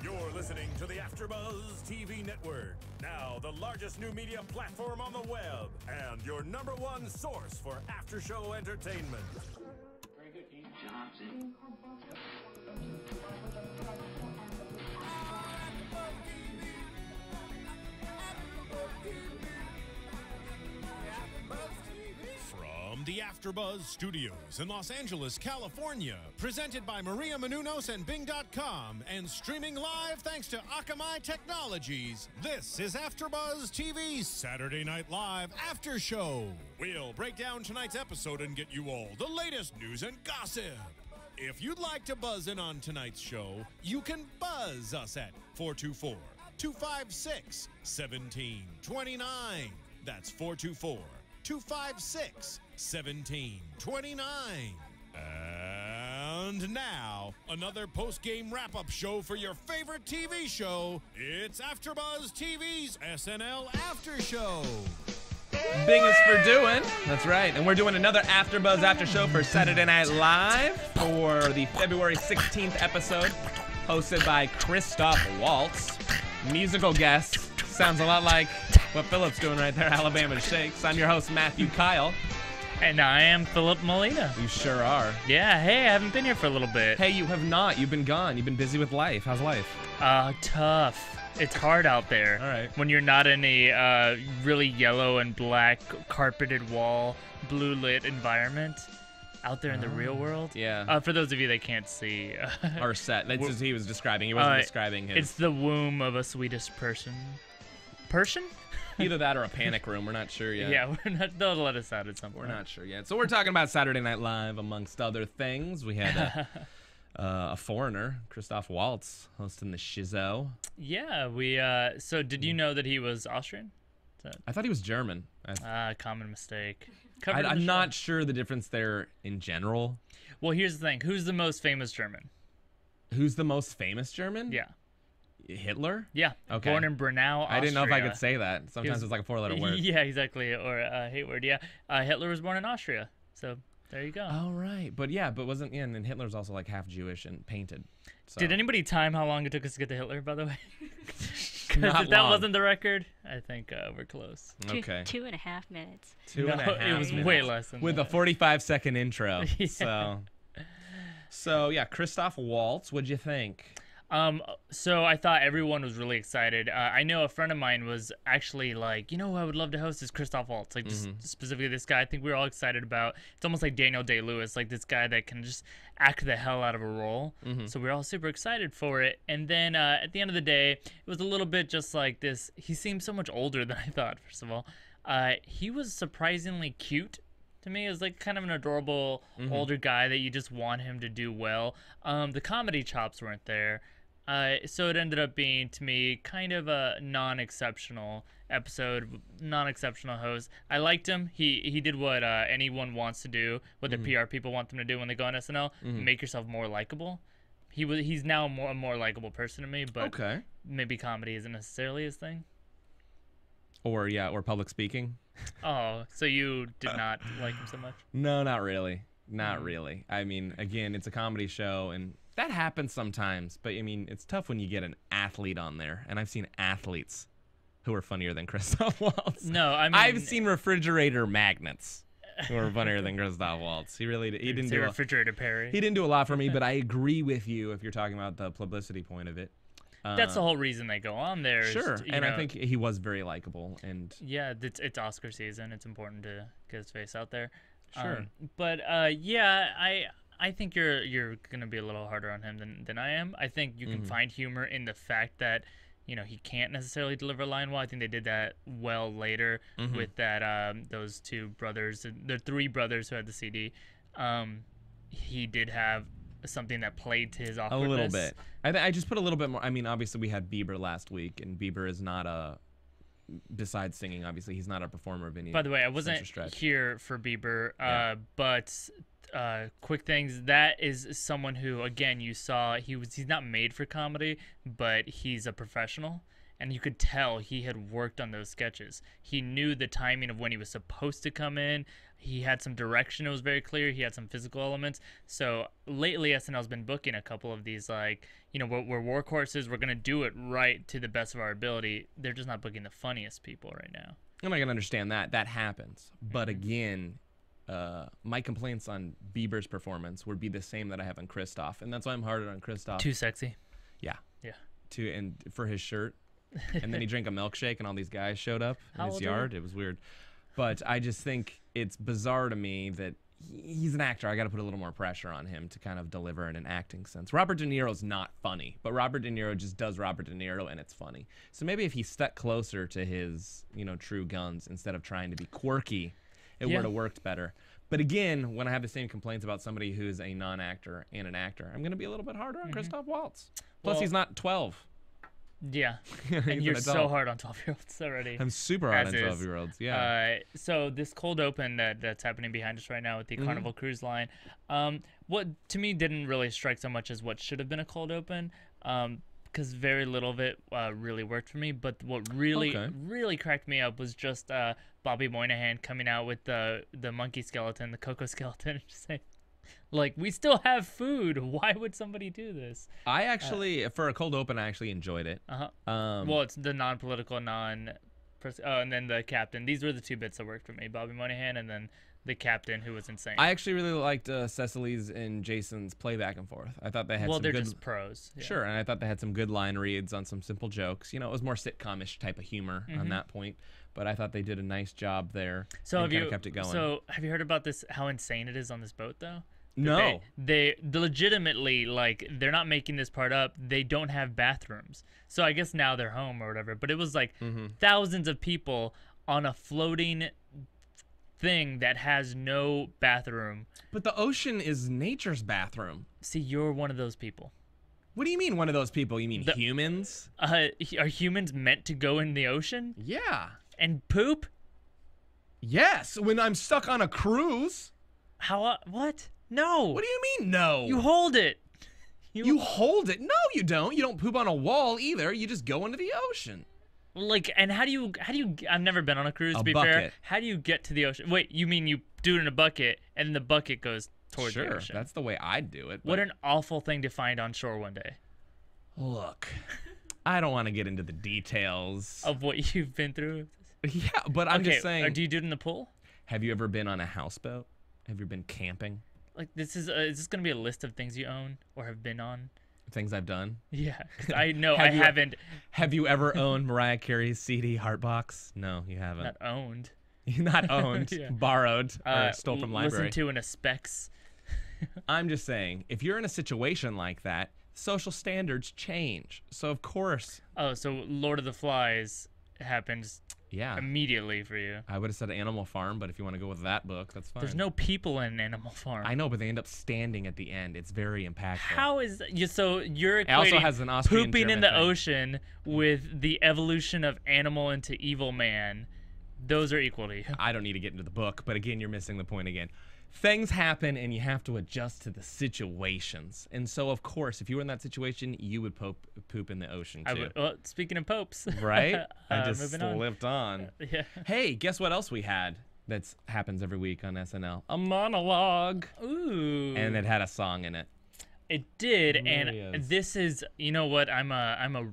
You're listening to the AFTERBUZZ TV network, now the largest new media platform on the web, and your #1 source for after-show entertainment. Very good, Dean Johnson. From the AFTERBUZZ Studios in Los Angeles, California, presented by Maria Menounos and Bing.com, and streaming live thanks to Akamai Technologies, this is AFTERBUZZ TV Saturday Night Live After Show. We'll break down tonight's episode and get you all the latest news and gossip. If you'd like to buzz in on tonight's show, you can buzz us at 424-256-1729. That's 424-256-1729. And now, another post-game wrap-up show for your favorite TV show. It's AFTERBUZZ TV's SNL After Show. Biggest for doing. That's right. And we're doing another AFTERBUZZ After Show for Saturday Night Live for the February 16th episode, hosted by Christoph Waltz. Musical guest. Sounds a lot like what Philip's doing right there, Alabama Shakes. I'm your host, Matthew Kyle. And I am Filup Molina. You sure are. Yeah, hey, I haven't been here for a little bit. Hey, you have not. You've been gone. You've been busy with life. How's life? Tough. It's hard out there. All right. When you're not in a really yellow and black carpeted wall, blue lit environment. Out there in the real world. Yeah. For those of you that can't see. Our set. That's just he was describing. He wasn't describing his. It's the womb of a Swedish person. Person? Either that or a panic room. We're not sure yet. Yeah, we're not. They'll let us out at some point. We're not sure yet. So we're talking about Saturday Night Live, amongst other things. We had a foreigner, Christoph Waltz, hosting the Shizzo. Yeah, we. So did you know that he was Austrian? I thought he was German. Common mistake. I'm not sure the difference there in general. Well, here's the thing. Who's the most famous German? Who's the most famous German? Yeah. Hitler? Yeah. Okay. Born in Brno, Austria. I didn't know if I could say that. Sometimes it's like a 4-letter word. Yeah, exactly. Or a hate word. Yeah. Hitler was born in Austria. So there you go. Oh, right. But wasn't, and then Hitler's also like half Jewish and painted. So. Did anybody time how long it took us to get to Hitler, by the way? Not if that long. wasn't the record, I think we're close. Okay. 2.5 minutes. Two and a half it was minutes. way less than with that. a 45-second intro. Yeah. So yeah, Christoph Waltz, what'd you think? So I thought everyone was really excited. I know a friend of mine was actually like, you know who I would love to host is Christoph Waltz. Like, just specifically this guy. I think we were all excited about. It's almost like Daniel Day-Lewis, like this guy that can just act the hell out of a role. So we were all super excited for it. And then at the end of the day, it was a little bit just like this. He seemed so much older than I thought, first of all. He was surprisingly cute. To me, it was like kind of an adorable older guy that you just want him to do well. The comedy chops weren't there. So it ended up being, to me, kind of a non-exceptional episode, non-exceptional host. I liked him. He did what anyone wants to do, what the PR people want them to do when they go on SNL, make yourself more likable. He's now a more likable person to me, but maybe comedy isn't necessarily his thing. Or public speaking. Oh, so you did not like him so much? No, not really. Not really. I mean, again, it's a comedy show, and that happens sometimes. But, I mean, it's tough when you get an athlete on there. And I've seen athletes who are funnier than Christoph Waltz. No, I mean... I've seen refrigerator magnets who are funnier than Christoph Waltz. He didn't do refrigerator Perry. He didn't do a lot for me, but I agree with you if you're talking about the publicity point of it. That's the whole reason they go on there. Sure, and I think he was very likable. And yeah, it's Oscar season. It's important to get his face out there. Sure. But yeah, I think you're gonna be a little harder on him than I am. I think you can find humor in the fact that he can't necessarily deliver a line well. I think they did that well later with that those two brothers, the three brothers who had the CD. He did have something that played to his awkwardness. A little bit. I just put a little bit more. I mean, obviously we had Bieber last week, and Bieber is not besides singing, obviously he's not a performer of any. By the way, I wasn't here for Bieber, but quick things. That is someone who, again, you saw he's not made for comedy, but he's a professional. and you could tell he had worked on those sketches. He knew the timing of when he was supposed to come in. He had some direction. It was very clear. He had some physical elements. So lately, SNL's been booking a couple of these, like, you know, we're workhorses. We're going to do it right to the best of our ability. They're just not booking the funniest people right now. And I can understand that. That happens. But again, my complaints on Bieber's performance would be the same that I have on Christoph. And that's why I'm harder on Christoph. Too sexy. Yeah. Yeah. And for his shirt. And then he drank a milkshake and all these guys showed up in his yard. It was weird. But I just think it's bizarre to me that he's an actor. I got to put a little more pressure on him to kind of deliver in an acting sense. Robert De Niro's not funny, but Robert De Niro just does Robert De Niro, and it's funny. So maybe if he stuck closer to his, you know, true guns instead of trying to be quirky, it would have worked better. But again, when I have the same complaints about somebody who's a non-actor and an actor, I'm going to be a little bit harder on Christoph Waltz. Plus, he's not 12. Yeah, and you're so hard on 12-year-olds already. I'm super hard on 12-year-olds, yeah. So this cold open that's happening behind us right now with the Carnival Cruise Line, what to me didn't really strike so much as what should have been a cold open, because very little of it really worked for me. But what really cracked me up was just Bobby Moynihan coming out with the monkey skeleton, the Coco skeleton, and just saying, like, we still have food. Why would somebody do this? I actually, for a cold open, I actually enjoyed it. Well, it's the non-political, and then the captain. These were the two bits that worked for me. Bobby Moynihan and then the captain, who was insane. I actually really liked Cecily's and Jason's play back and forth. I thought they had some they're good... just pros. Yeah. Sure, and I thought they had some good line reads on some simple jokes. You know, it was more sitcom-ish type of humor on that point. But I thought they did a nice job there. So and kind of kept it going. So have you heard about this, how insane it is on this boat, though? No. They legitimately, like, they're not making this part up. They don't have bathrooms. So I guess now they're home or whatever. But it was like thousands of people on a floating thing that has no bathroom. But the ocean is nature's bathroom. See, you're one of those people. What do you mean one of those people? You mean humans? Are humans meant to go in the ocean? Yeah. And poop? Yes, when I'm stuck on a cruise. How? What? No. What do you mean, no? You hold it. You hold it? No, you don't. You don't poop on a wall either. You just go into the ocean. Like, and how do you? I've never been on a cruise. To be fair, how do you get to the ocean? Wait, you mean you do it in a bucket, and the bucket goes towards the ocean? Sure, that's the way I'd do it. What an awful thing to find on shore one day. Look, I don't want to get into the details of what you've been through. Yeah, but I'm just saying. Do you do it in the pool? Have you ever been on a houseboat? Have you been camping? Like, is this gonna be a list of things you own or have been on? Things I've done? Yeah, I know. I haven't. Have you ever owned Mariah Carey's CD Heartbox? No, you haven't. Not owned. Not owned. Borrowed or stole from library. Listened to in a specs. I'm just saying, if you're in a situation like that, social standards change. So of course. Oh, so Lord of the Flies happens. Yeah. Immediately for you. I would have said Animal Farm, but if you want to go with that book, that's fine. There's no people in Animal Farm. I know, but they end up standing at the end. It's very impactful. How is that? So you're equating it also has an Austrian pooping German in the thing. Ocean with the evolution of animal into evil man. Those are equal to you. I don't need to get into the book, but again, you're missing the point again. Things happen, and you have to adjust to the situations. And so, of course, if you were in that situation, you would poop in the ocean, too. Well, speaking of popes. Right? I just slipped on. Yeah. Hey, guess what else we had that happens every week on SNL? A monologue. Ooh. And it had a song in it. It did, and this is, you know what, I'm a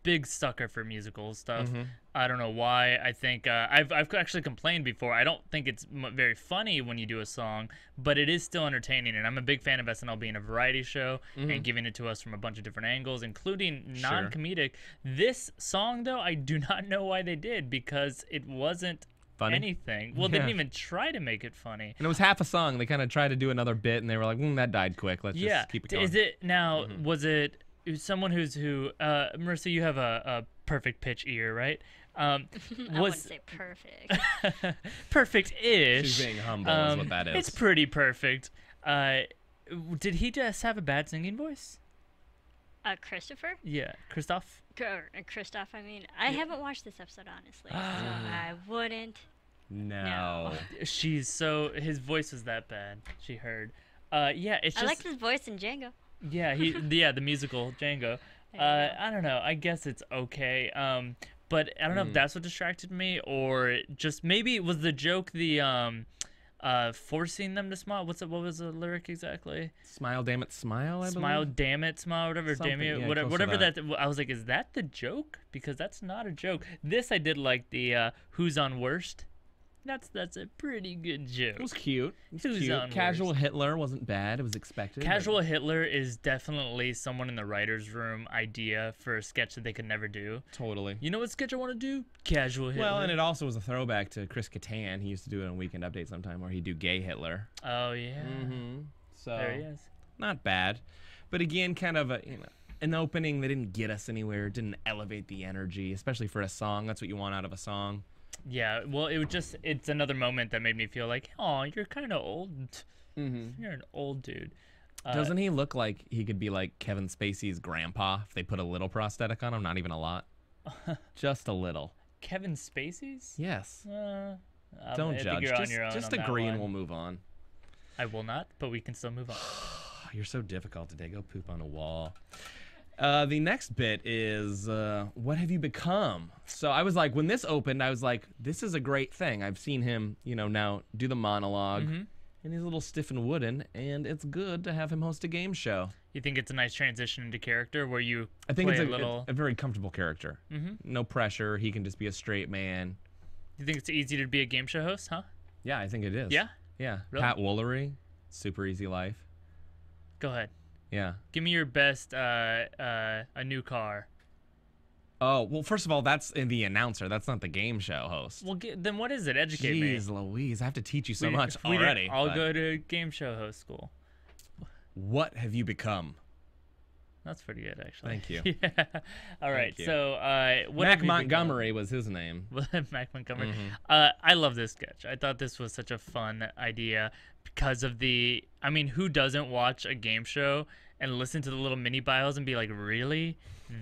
big sucker for musical stuff. I don't know why. I think I've actually complained before. I don't think it's very funny when you do a song, but it is still entertaining. And I'm a big fan of SNL being a variety show and giving it to us from a bunch of different angles, including non-comedic. This song, though, I do not know why they did, because it wasn't funny anything. Well, they didn't even try to make it funny. And it was half a song. They kind of tried to do another bit, and they were like, that died quick. Let's just keep it going. Is it now? Was it someone who? Marissa, you have a perfect pitch ear, right? I wouldn't say perfect. Perfect-ish. She's being humble is what that is. It's pretty perfect. Did he just have a bad singing voice? Christopher? Yeah, Christoph? Christoph, I mean, I haven't watched this episode, honestly, so I wouldn't. No. His voice is that bad, she heard. Yeah, it's just... I liked his voice in Django. Yeah, the musical Django. I don't know. I guess it's okay. But I don't know if that's what distracted me, or just maybe it was the joke, the forcing them to smile. What was the lyric exactly? Smile, damn it, smile. I Smile, believe? damn it, smile, whatever. Damn it, yeah, whatever that. I was like, is that the joke? Because that's not a joke. This I did like the who's on worst. That's a pretty good joke. It was cute. It was Who's cute. on Casual worst? Hitler wasn't bad. It was expected. Casual Hitler is definitely someone in the writer's room idea for a sketch that they could never do. Totally. You know what sketch I want to do? Casual Hitler. Well, and it also was a throwback to Chris Kattan. He used to do it on Weekend Update sometime, where he'd do gay Hitler. Oh yeah. So There he is. not bad, but again, kind of an opening that didn't get us anywhere. Didn't elevate the energy, especially for a song. That's what you want out of a song. Yeah, well, it's another moment that made me feel like, oh, you're kind of old. You're an old dude. Doesn't he look like he could be like Kevin Spacey's grandpa if they put a little prosthetic on him? Not even a lot. Just a little. Kevin Spacey's? Yes. Don't Don't judge. You're on your own Just on that agree and one. we'll move on. I will not, but we can still move on. You're so difficult today. Go poop on a wall. The next bit is, what have you become? So I was like, when this opened, I was like, this is a great thing. I've seen him, now do the monologue, and he's a little stiff and wooden, and it's good to have him host a game show. You think it's a nice transition into character where you I think play it's a little... a very comfortable character. No pressure. He can just be a straight man. You think it's easy to be a game show host, huh? Yeah, I think it is. Yeah? Yeah. Really? Pat Woolery, super easy life. Go ahead. Yeah. Give me your best a new car. Oh, well, first of all, that's the announcer. That's not the game show host. Well, then what is it? Educate me. Jeez Louise, I have to teach you so We- much we didn't- already. I'll but go to game show host school. What have you become? That's pretty good, actually. Thank you. Yeah. All right. you. So, what Mac have you become? Montgomery was his name. Mac Montgomery. Mm-hmm. I love this sketch. I thought this was such a fun idea because of I mean, who doesn't watch a game show and listen to the little mini bios and be like, really?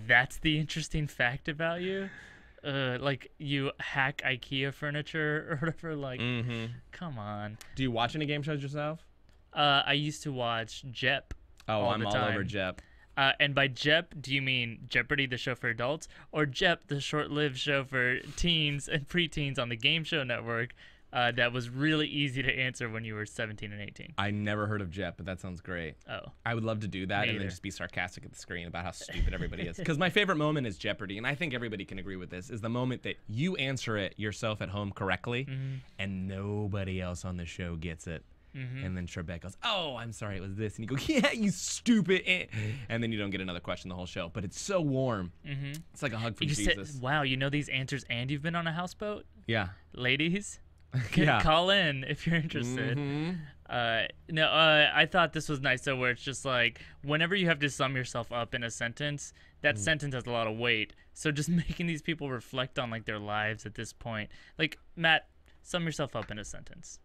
That's the interesting fact about you? Like you hack IKEA furniture or whatever. Like, come on. Do you watch any game shows yourself? I used to watch Jep. Oh, I'm the all time. over Jep. And by Jep, do you mean Jeopardy, the show for adults, or Jep, the short-lived show for teens and preteens on the Game Show Network that was really easy to answer when you were 17 and 18? I never heard of Jep, but that sounds great. Oh. I would love to do that Me and then either. just be sarcastic at the screen about how stupid everybody is. Because my favorite moment is Jeopardy, and I think everybody can agree with this, is the moment that you answer it yourself at home correctly and nobody else on the show gets it. And then Trebek goes, oh, I'm sorry, it was this. And you go, yeah, you stupid. And then you don't get another question the whole show. But it's so warm. It's like a hug from You Jesus. said, wow, you know these answers and you've been on a houseboat? Yeah. Ladies, Yeah. call in if you're interested. I thought this was nice, though, where it's just like, whenever you have to sum yourself up in a sentence, that sentence has a lot of weight. So just making these people reflect on, like, their lives at this point. Like, Matt, sum yourself up in a sentence.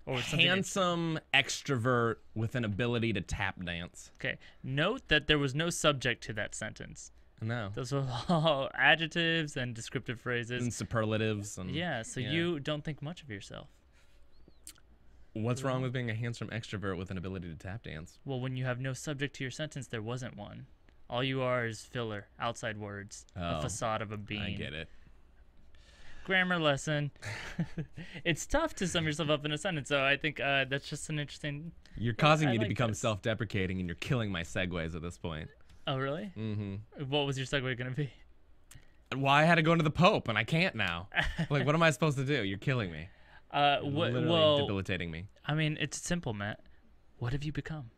Or something Handsome extrovert with an ability to tap dance. Okay. Note that there was no subject to that sentence. No. Those were all adjectives and descriptive phrases. And superlatives. And, Yeah, so you don't think much of yourself. What's wrong with being a handsome extrovert with an ability to tap dance? Well, when you have no subject to your sentence, there wasn't one. All you are is filler, outside words, a Oh, facade of a being. I get it. Grammar lesson. It's tough to sum yourself up in a sentence, so I think that's just an interesting... You're causing I me to like become this. self-deprecating, and you're killing my segues at this point. Oh, really? What was your segue going to be? Well, I had to go into the Pope, and I can't now. Like, what am I supposed to do? You're killing me. Literally debilitating me. I mean, it's simple, Matt. What have you become?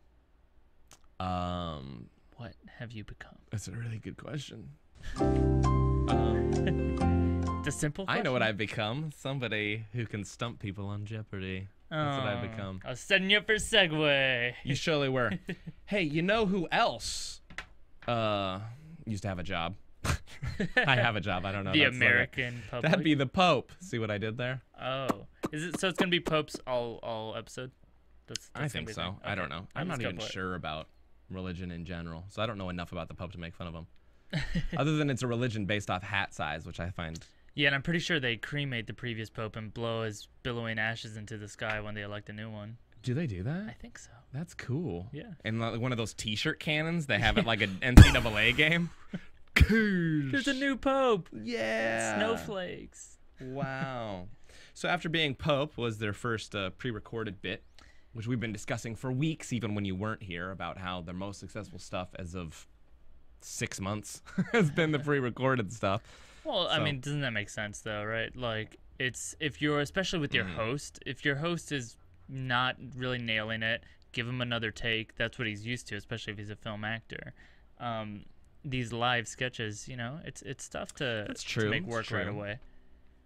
What have you become? That's a really good question. The simple question? I know what I've become. Somebody who can stump people on Jeopardy. That's what I've become. I was setting you up for a segue. You surely were. Hey, you know who else used to have a job? I have a job. I don't know. The That's like American public. That'd be the Pope. See what I did there? Oh, is it? So it's gonna be Pope's all episode. That's I gonna think be so. the thing? I don't know. I'm just not go even for it. sure about religion in general, so I don't know enough about the Pope to make fun of him. Other than it's a religion based off hat size, which I find. Yeah, and I'm pretty sure they cremate the previous Pope and blow his billowing ashes into the sky when they elect a new one. Do they do that? I think so. That's cool. Yeah. And like one of those T-shirt cannons they have at like an NCAA game. There's a new pope. Yeah. Snowflakes. Wow. So After Being Pope was their first pre-recorded bit, which we've been discussing for weeks, even when you weren't here, about how their most successful stuff as of 6 months has been the pre-recorded stuff. Well, I mean, doesn't that make sense though, right? Like, it's if you're, especially with your host, if your host is not really nailing it, give him another take. That's what he's used to, especially if he's a film actor. These live sketches, you know, it's tough to make work right away.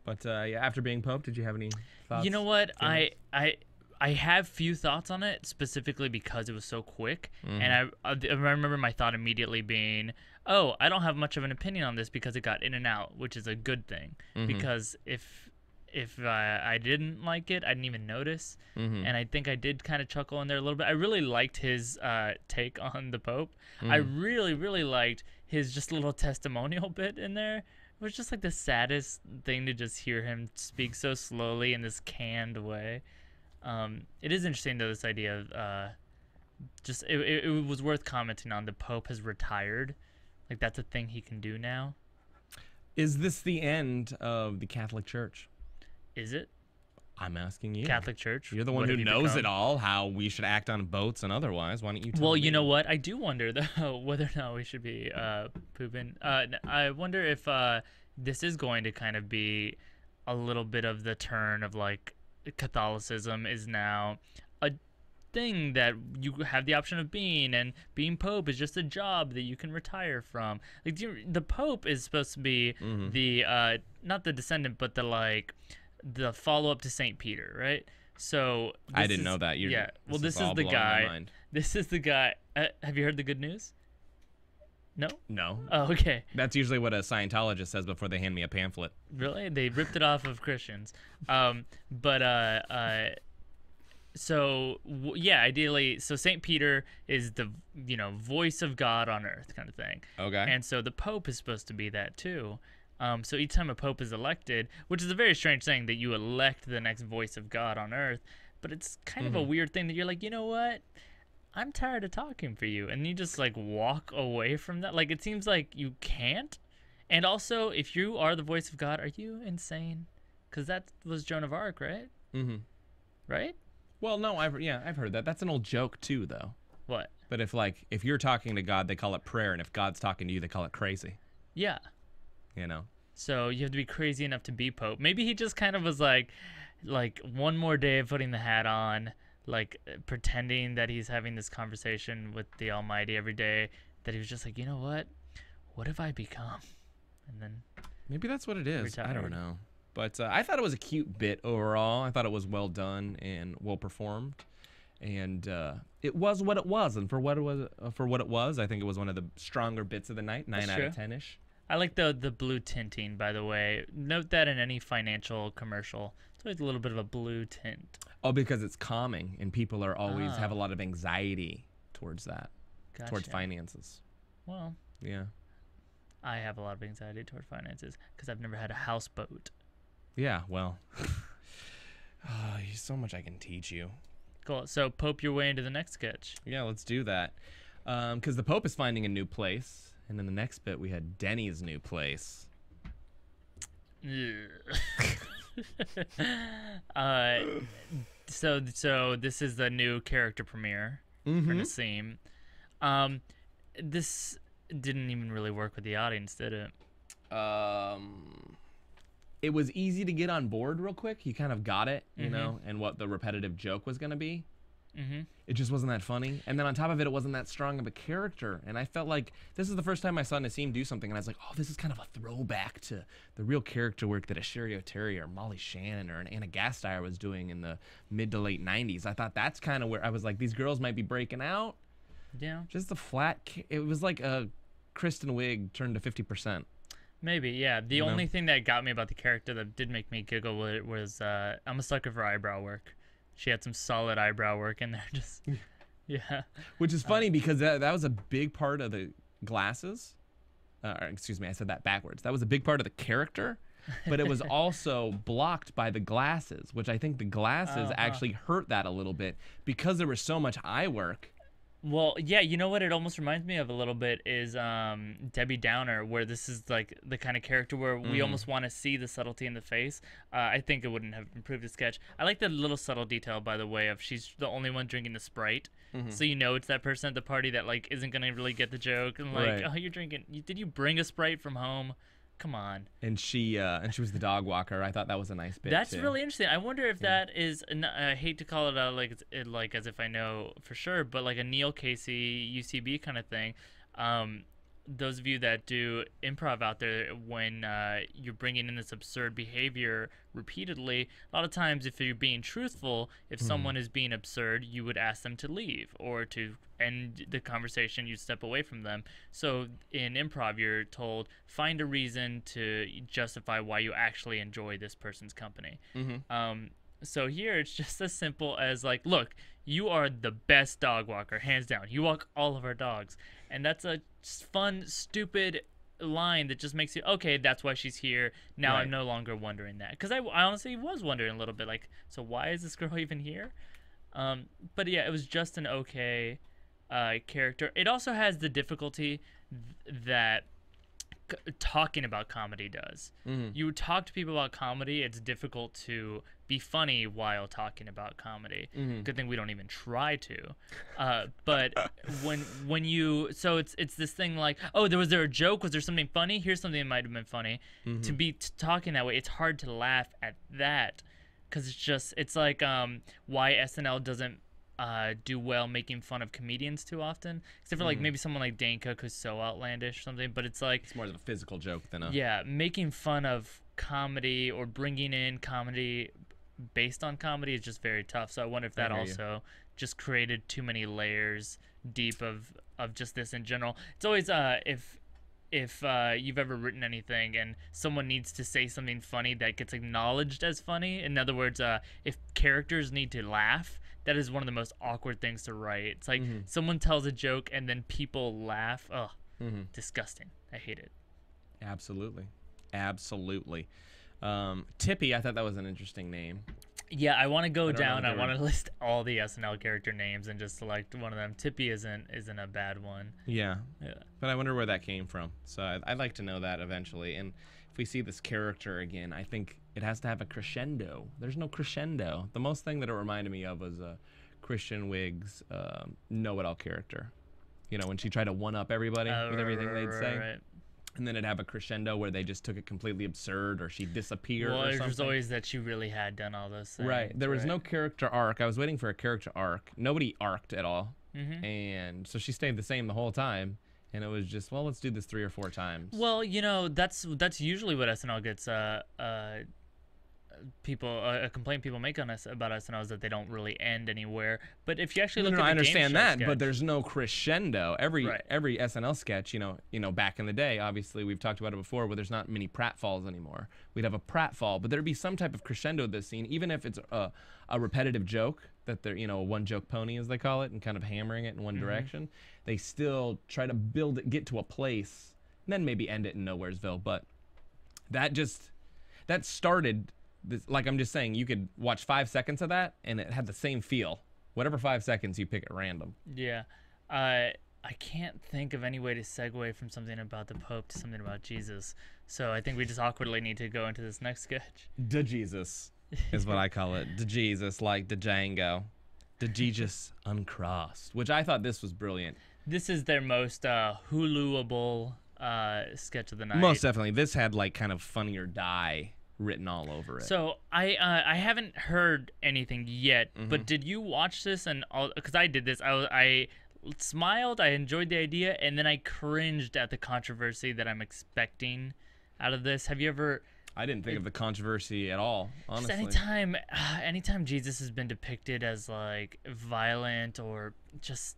But yeah, After Being Pope, did you have any thoughts? You know what? I have few thoughts on it, specifically because it was so quick. And I remember my thought immediately being, oh, I don't have much of an opinion on this because it got in and out, which is a good thing. Because if I didn't like it, I didn't even notice. And I think I did kind of chuckle in there a little bit. I really liked his take on the Pope. I really, really liked his just little testimonial bit in there. It was just like the saddest thing to just hear him speak so slowly in this canned way. It is interesting though, this idea of just it was worth commenting on. The Pope has retired, like that's a thing he can do now. Is this the end of the Catholic Church? Is it? I'm asking you. Catholic Church. You're the one who knows it all, how we should act on boats and otherwise. Why don't you tell me? Well, you know what? I do wonder though whether or not we should be pooping. I wonder if this is going to kind of be a little bit of the turn of like Catholicism is now a thing that you have the option of being, and being Pope is just a job that you can retire from. Like the Pope is supposed to be the not the descendant, but the follow-up to Saint Peter, right? So I didn't know that. Yeah. Well, this is the guy. This is the guy. Have you heard the good news? No? No. Oh, okay. That's usually what a Scientologist says before they hand me a pamphlet. Really? They ripped it off of Christians. So yeah, ideally, so Saint Peter is the, you know, voice of God on earth kind of thing. Okay. And so the Pope is supposed to be that too. So each time a Pope is elected, which is a very strange thing that you elect the next voice of God on earth, but it's kind of a weird thing that you're like, you know what? I'm tired of talking for you. And you just like walk away from that. Like, it seems like you can't. And also, if you are the voice of God, are you insane? Because that was Joan of Arc, right? Right? Well, no, I've heard that. That's an old joke too, though. What? But if you're talking to God, they call it prayer, and if God's talking to you, they call it crazy. Yeah. You know. So you have to be crazy enough to be Pope. Maybe he just kind of was like one more day of putting the hat on, like pretending that he's having this conversation with the Almighty every day, that he was just like, you know what have I become? And then maybe that's what it is. Retired. I don't know. But I thought it was a cute bit overall. I thought it was well done and well performed. And it was what it was. And for what it was, I think it was one of the stronger bits of the night. 9 out of 10-ish. I like the blue tinting, by the way. Note that in any financial commercial, it's always a little bit of a blue tint. Oh, because it's calming, and people are always have a lot of anxiety towards that, towards finances. Well, yeah. I have a lot of anxiety toward finances because I've never had a houseboat. Yeah, well, so much I can teach you. Cool. So Pope your way into the next sketch. Yeah, let's do that. Because the Pope is finding a new place. And in the next bit, we had Denny's new place. So this is the new character premiere for Nassim. This didn't even really work with the audience, did it? It was easy to get on board real quick. You kind of got it, you know, and what the repetitive joke was going to be. It just wasn't that funny. And then on top of it, it wasn't that strong of a character. And I felt like this is the first time I saw Nassim do something, and I was like, oh, this is kind of a throwback to the real character work that Asherio Terry or Molly Shannon or Anna Gasteyer was doing in the mid to late 90s. I thought that's kind of where I was like, these girls might be breaking out. Yeah. Just the flat, it was like a Kristen Wiig turned to 50%. Maybe, yeah. The only thing that got me about the character that did make me giggle was I'm a sucker for eyebrow work. She had some solid eyebrow work in there. Just, yeah. Which is funny because that was a big part of the glasses. Excuse me, I said that backwards. That was a big part of the character. but it was also blocked by the glasses, which I think the glasses actually hurt that a little bit because there was so much eye work. Well, yeah, you know what it almost reminds me of a little bit is Debbie Downer, where this is like the kind of character where we almost want to see the subtlety in the face. I think it wouldn't have improved the sketch. I like the little subtle detail, by the way, of she's the only one drinking the Sprite. So you know it's that person at the party that like isn't going to really get the joke. And like, oh, you're drinking. Did you bring a Sprite from home? Come on. And she was the dog walker. I thought that was a nice bit. That's too. really interesting. I wonder if that is. I hate to call it like as if I know for sure, but like a Neil Casey UCB kind of thing. Those of you that do improv out there, when you're bringing in this absurd behavior repeatedly, a lot of times if you're being truthful, if someone is being absurd, you would ask them to leave or to end the conversation. You step away from them. So in improv, you're told, find a reason to justify why you actually enjoy this person's company. So here it's just as simple as like, look, you are the best dog walker, hands down. You walk all of our dogs. And that's a fun, stupid line that just makes you, okay, that's why she's here. Now I'm no longer wondering that. Because I honestly was wondering a little bit, like, so why is this girl even here? But yeah, it was just an okay character. It also has the difficulty that talking about comedy does. You talk to people about comedy, it's difficult to be funny while talking about comedy. Good thing we don't even try to. But when you, so it's this thing like, oh, was there a joke? Was there something funny? Here's something that might have been funny. To be talking that way, it's hard to laugh at that, because it's like why SNL doesn't do well making fun of comedians too often, except for like maybe someone like Dane Cook who's so outlandish or something. But it's like it's more of a physical joke than a making fun of comedy or bringing in comedy based on comedy is just very tough. So I wonder if that also just created too many layers deep of just this in general. It's always if you've ever written anything and someone needs to say something funny that gets acknowledged as funny, in other words, if characters need to laugh, that is one of the most awkward things to write. It's like someone tells a joke and then people laugh. Ugh, disgusting. I hate it. Absolutely. Tippy, I thought that was an interesting name. Yeah, I want to go down. I want to list all the SNL character names and just select one of them. Tippy isn't a bad one. Yeah. But I wonder where that came from. So I'd like to know that eventually. And if we see this character again, I think it has to have a crescendo. There's no crescendo. The most thing that it reminded me of was Christian Wiig's know-it-all character. You know, when she tried to one-up everybody with everything they'd say. Right. And then it'd have a crescendo where they just took it completely absurd, or she'd disappear or something. Well, it was always that she really had done all those things. Right. There was no character arc. I was waiting for a character arc. Nobody arced at all. And so she stayed the same the whole time. And it was just, well, let's do this 3 or 4 times. Well, you know, that's usually what SNL gets a complaint people make on us about SNL is that they don't really end anywhere. But if you actually look at the I understand game show that, sketch, but there's no crescendo. Every SNL sketch, you know, back in the day, obviously we've talked about it before, where there's not many pratfalls anymore. We'd have a pratfall, but there'd be some type of crescendo to the scene, even if it's a repetitive joke that they're, you know, a one-joke pony as they call it, and kind of hammering it in one direction. They still try to build it, get to a place, and then maybe end it in Nowheresville. But that started. Like I'm just saying, you could watch 5 seconds of that, and it had the same feel. Whatever 5 seconds you pick at random. Yeah. I can't think of any way to segue from something about the Pope to something about Jesus. So I think we just awkwardly need to go into this next sketch. Da Jesus is what I call it. Da Jesus, like the Django. Da Jesus uncrossed, which I thought this was brilliant. This is their most Huluable sketch of the night. Most definitely. This had like kind of Funny or Die written all over it. So I haven't heard anything yet, but did you watch this? And because I did this, I smiled, I enjoyed the idea, and then I cringed at the controversy that I'm expecting out of this. Have you ever? I didn't think of the controversy at all, honestly. Just anytime Jesus has been depicted as like violent or just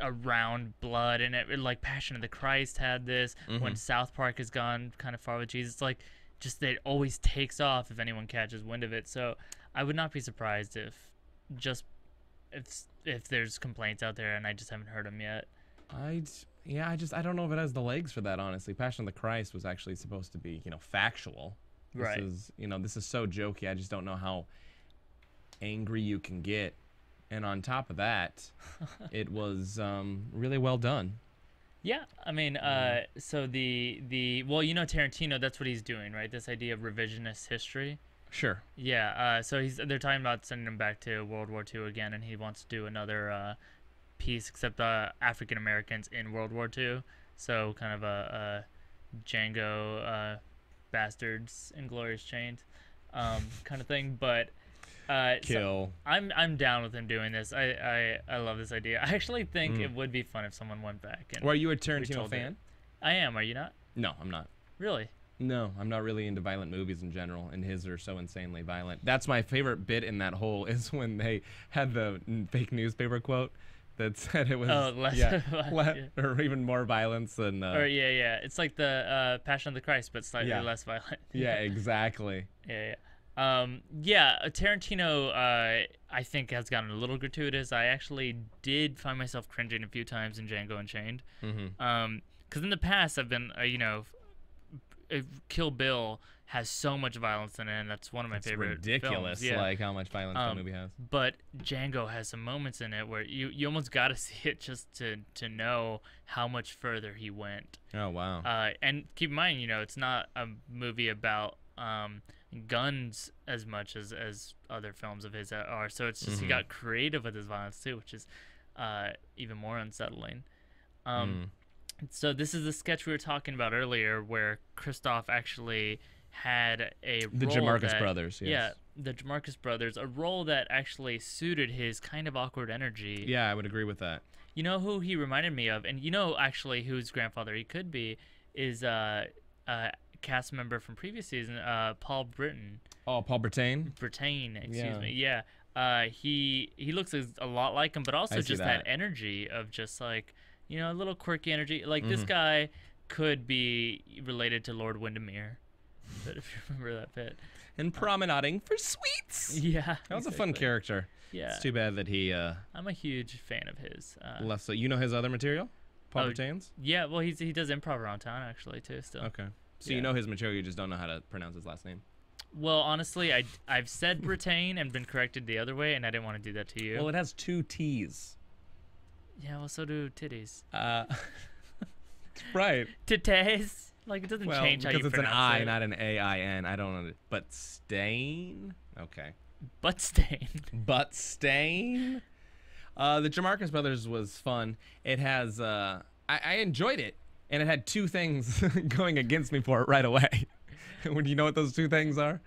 around blood, and it, like Passion of the Christ had this, when South Park has gone kind of far with Jesus, like just it always takes off if anyone catches wind of it. So I would not be surprised if there's complaints out there and I just haven't heard them yet. I don't know if it has the legs for that, honestly. Passion of the Christ was actually supposed to be, you know, factual. This is, you know, this is so jokey. I just don't know how angry you can get. And on top of that, it was really well done. Yeah, I mean, so well, you know, Tarantino, that's what he's doing, right? This idea of revisionist history. Sure. Yeah. So they're talking about sending him back to World War II again, and he wants to do another piece, except African Americans in World War II. So kind of a Django, Bastards, Inglorious Chains, kind of thing. But Kill. So I'm down with him doing this. I love this idea. I actually think it would be fun if someone went back. And Well, are you a Tarantino fan? I am. Are you not? No, I'm not. Really? No, I'm not really into violent movies in general, and his are so insanely violent. That's my favorite bit in that whole is when they had the fake newspaper quote that said it was or even more violence than yeah. It's like the Passion of the Christ, but slightly less violent. Yeah, exactly. Yeah. Tarantino, I think, has gotten a little gratuitous. I actually did find myself cringing a few times in Django Unchained. Because in the past, I've been, Kill Bill has so much violence in it, and that's one of my favorite ridiculous, films. like how much violence the movie has. But Django has some moments in it where you almost got to see it just to know how much further he went. Oh, wow. And keep in mind, it's not a movie about guns as much as other films of his are. So it's just he got creative with his violence too, which is even more unsettling. So this is the sketch we were talking about earlier, where Christoph actually had a role the Jamarcus brothers. Yes. Yeah, the Jamarcus brothers, a role that actually suited his kind of awkward energy. Yeah, I would agree with that. You know who he reminded me of, and actually whose grandfather he could be is cast member from previous season, Paul Brittain. Oh, Paul Brittain? Brittain, excuse me. Yeah. He looks a lot like him, but also just that energy of just like, a little quirky energy. Like this guy could be related to Lord Windermere, but if you remember that bit. And promenading for sweets. Yeah. That was a fun character. Yeah. It's too bad that he... I'm a huge fan of his. left. So you know his other material? Paul Brittain's? Yeah, well, he does improv around town, actually, too, still. Okay. So you know his material, you just don't know how to pronounce his last name? Well, honestly, I've said Brittain and been corrected the other way, and I didn't want to do that to you. Well, it has 2 T's. Yeah, well, so do titties. Right. Titties. Like, it doesn't change how you pronounce it. Because it's an I, not an A-I-N. I don't know. But stain? Okay. Butt stain. Butt stain? The Jamarcus Brothers was fun. It has... I enjoyed it. And it had 2 things going against me for it right away. Would you know what those 2 things are?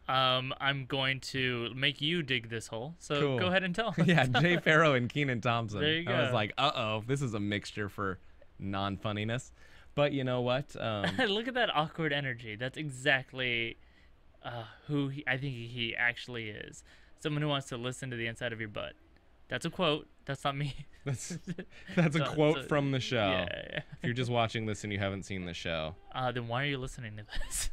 I'm going to make you dig this hole. So go ahead and tell. Yeah, Jay Farrow and Kenan Thompson. There you go. I was like, uh-oh, this is a mixture for non-funniness. But you know what? Look at that awkward energy. That's exactly who I think he actually is. Someone who wants to listen to the inside of your butt. That's a quote. That's not me. That's a quote from the show. Yeah. If you're just watching this and you haven't seen the show. Then why are you listening to this?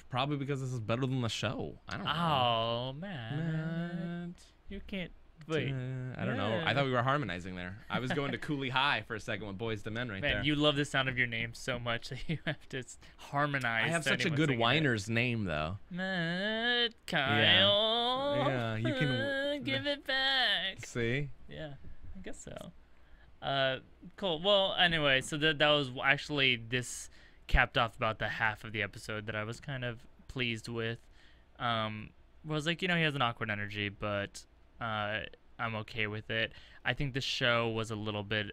Probably because this is better than the show. I don't know. Oh, man. You can't... Wait. I don't know. I thought we were harmonizing there. I was going to Cooley High for a second with Boys to Men there. Man, you love the sound of your name so much that you have to harmonize. I have such a good whiner's name, though. Matt, Kyle. Yeah, you can... give it back. See? Yeah, I guess so. Cool. Well, anyway, so that was actually this capped off about the half of the episode that I was kind of pleased with. Was like, he has an awkward energy, but I'm okay with it. I think the show was a little bit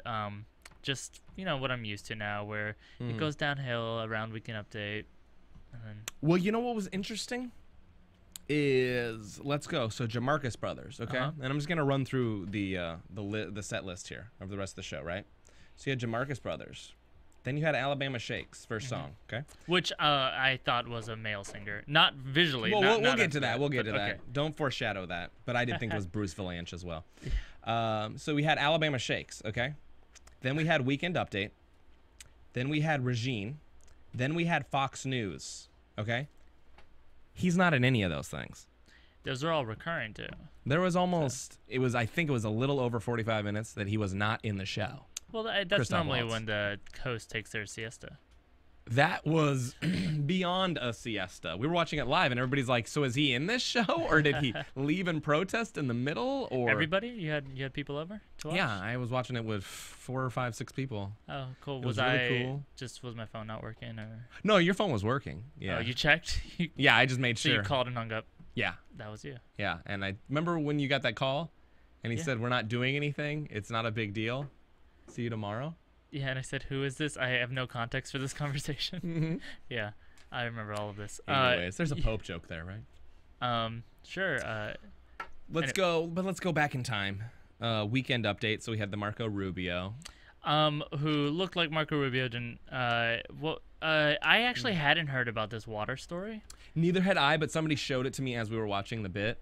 just what I'm used to now, where it goes downhill around Weekend Update. And then... Well, you know what was interesting is, let's go. So Jamarcus Brothers, okay, and I'm just gonna run through the set list here of the rest of the show, right? So you had Jamarcus Brothers. Then you had Alabama Shakes, first song, okay? Which I thought was a male singer. Not visually. Well, not, we'll get to that. We'll get to that. Okay. Don't foreshadow that. But I did think it was Bruce Vilanch as well. So we had Alabama Shakes, okay? Then we had Weekend Update. Then we had Regine. Then we had Fox News, okay? He's not in any of those things. Those are all recurring, too. There was almost, I think it was a little over 45 minutes that he was not in the show. Well, that's Christoph normally Waltz. when the host takes their siesta. That was beyond a siesta. We were watching it live, and everybody's like, "So is he in this show, or did he leave and protest in the middle?" Or Everybody, you had people over to watch? Yeah, I was watching it with 4 or 5, 6 people. Oh, cool. Was really cool. Was my phone not working, or? No, your phone was working. Yeah. Oh, you checked? Yeah, I just made So sure. you called and hung up. Yeah. That was you. Yeah, and I remember when you got that call, and he said, "We're not doing anything. It's not a big deal. See you tomorrow." Yeah, and I said, "Who is this? I have no context for this conversation." Mm-hmm. Yeah, I remember all of this. Anyways, there's a Pope joke there, right? Sure. Let's go back in time. Weekend update. So we had the Marco Rubio. Who looked like Marco Rubio didn't. I actually hadn't heard about this water story. Neither had I, but somebody showed it to me as we were watching the bit,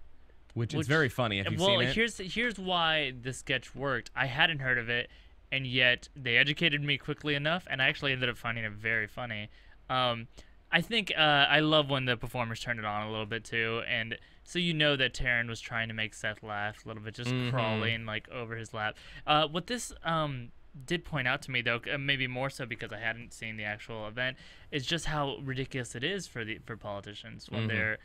which is very funny if you've seen it. Well, here's why the sketch worked. I hadn't heard of it, and yet they educated me quickly enough, and I actually ended up finding it very funny. I think I love when the performers turn it on a little bit too, and so you know that Taryn was trying to make Seth laugh a little bit, just crawling like over his lap. What this did point out to me, though, maybe more so because I hadn't seen the actual event, is just how ridiculous it is for politicians when they're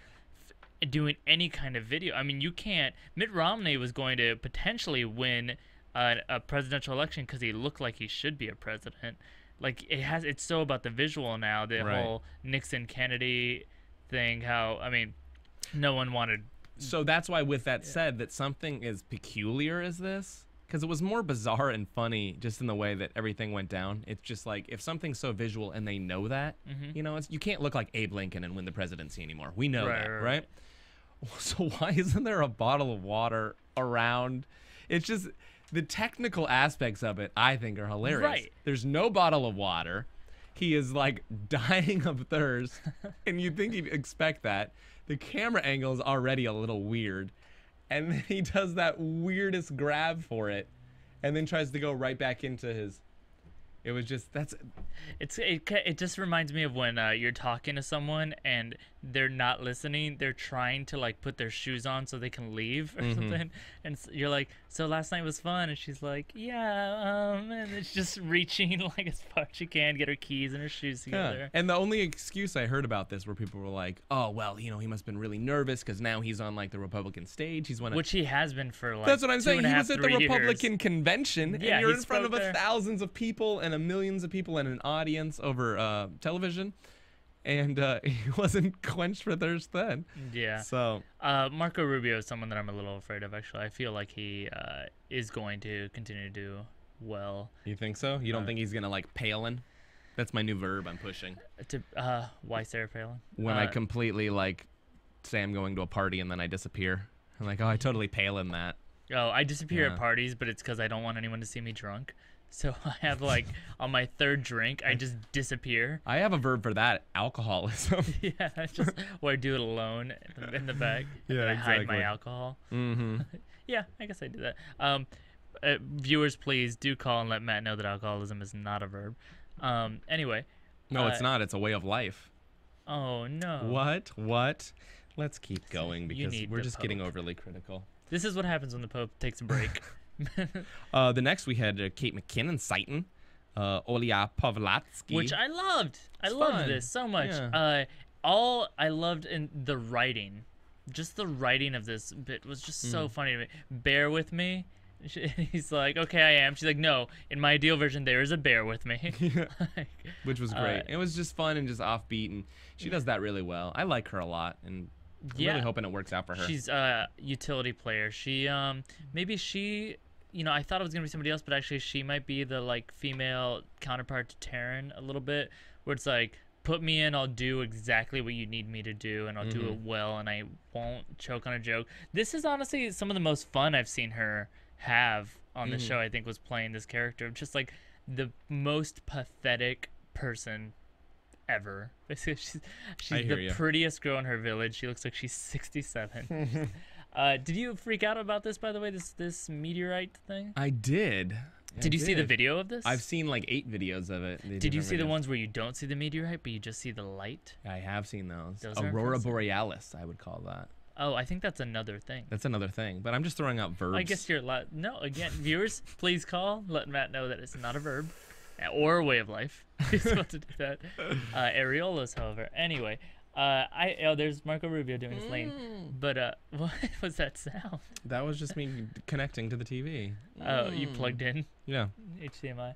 doing any kind of video. I mean, you can't. Mitt Romney was going to potentially win a presidential election because he looked like he should be a president. Like it's so about the visual now. The whole Nixon Kennedy thing. How no one wanted. So that's why, with that said, that something as peculiar as this, because it was more bizarre and funny just in the way that everything went down. It's just like, if something's so visual and they know that, you know, you can't look like Abe Lincoln and win the presidency anymore. We know that, right? So why isn't there a bottle of water around? It's just the technical aspects of it, I think, are hilarious. Right. There's no bottle of water. He is like dying of thirst, and you'd think he'd expect that. The camera angle is already a little weird. And then he does that weirdest grab for it, and then tries to go right back into his. It was just it just reminds me of when you're talking to someone and they're not listening. They're trying to like put their shoes on so they can leave or something, and you're like, "So last night was fun," and she's like, "Yeah," and it's just reaching like as far as she can, get her keys and her shoes together. Yeah. And the only excuse I heard about this where people were like, "Oh well, you know, he must have been really nervous because now he's on like the Republican stage. He's Which he has been for like. That's what I'm saying. He 2.5, was at the 3 Republican years. convention, Yeah, and you're he in front of spoke there. thousands of people and millions of people and an audience over television, and he wasn't quenched for thirst then. Yeah. So Marco Rubio is someone that I'm a little afraid of. Actually, I feel like he is going to continue to do well. you think so? You don't think he's gonna like Palin? That's my new verb I'm pushing. Why Sarah Palin? When I completely like say I'm going to a party and then I disappear. I'm like, oh, I totally Palin that. Oh, I disappear at parties, but it's because I don't want anyone to see me drunk. So I have like on my 3rd drink, I just disappear. I have a verb for that: alcoholism. Yeah, just or I do it alone in the back. Yeah, and I hide my exactly. alcohol. Mm-hmm. Yeah, I guess I do that. Viewers, please do call and let Matt know that alcoholism is not a verb. Anyway. No, it's not. It's a way of life. Oh no. What? Let's keep going because need we're the just getting Pope. overly critical. This is what happens when the Pope takes a break. The next we had Kate McKinnon citing Olia Pavlatsky. Which I loved. I fun. loved this so much. Yeah. I loved in the writing. Just the writing of this bit was just so funny to me. Bear with me. He's like, okay, I am. She's like, no, in my ideal version, there is a bear with me. Which was great. It was just fun and just offbeat, and she does that really well. I like her a lot, and I'm really hoping it works out for her. She's a utility player. She, maybe she, you know, I thought it was going to be somebody else, but actually she might be the, like, female counterpart to Taryn a little bit, where it's like, put me in, I'll do exactly what you need me to do, and I'll do it well, and I won't choke on a joke. This is honestly some of the most fun I've seen her have on the show. I think was playing this character of just like the most pathetic person ever. Basically, she's the prettiest girl in her village. She looks like she's 67. Did you freak out about this, by the way, this meteorite thing? I did. Did you see the video of this? I've seen like 8 videos of it. Did you see the ones where you don't see the meteorite but you just see the light? I have seen those. Those are Aurora impressive. Borealis, I would call that. Oh, I think that's another thing. That's another thing, but I'm just throwing out verbs. I guess you're no. Again, viewers, please call. Let Matt know that it's not a verb. or a way of life. He's supposed to do that. Areolas, however. Anyway, there's Marco Rubio doing his lane. But what was that sound? That was just me connecting to the TV. Oh, you plugged in? Yeah. HDMI.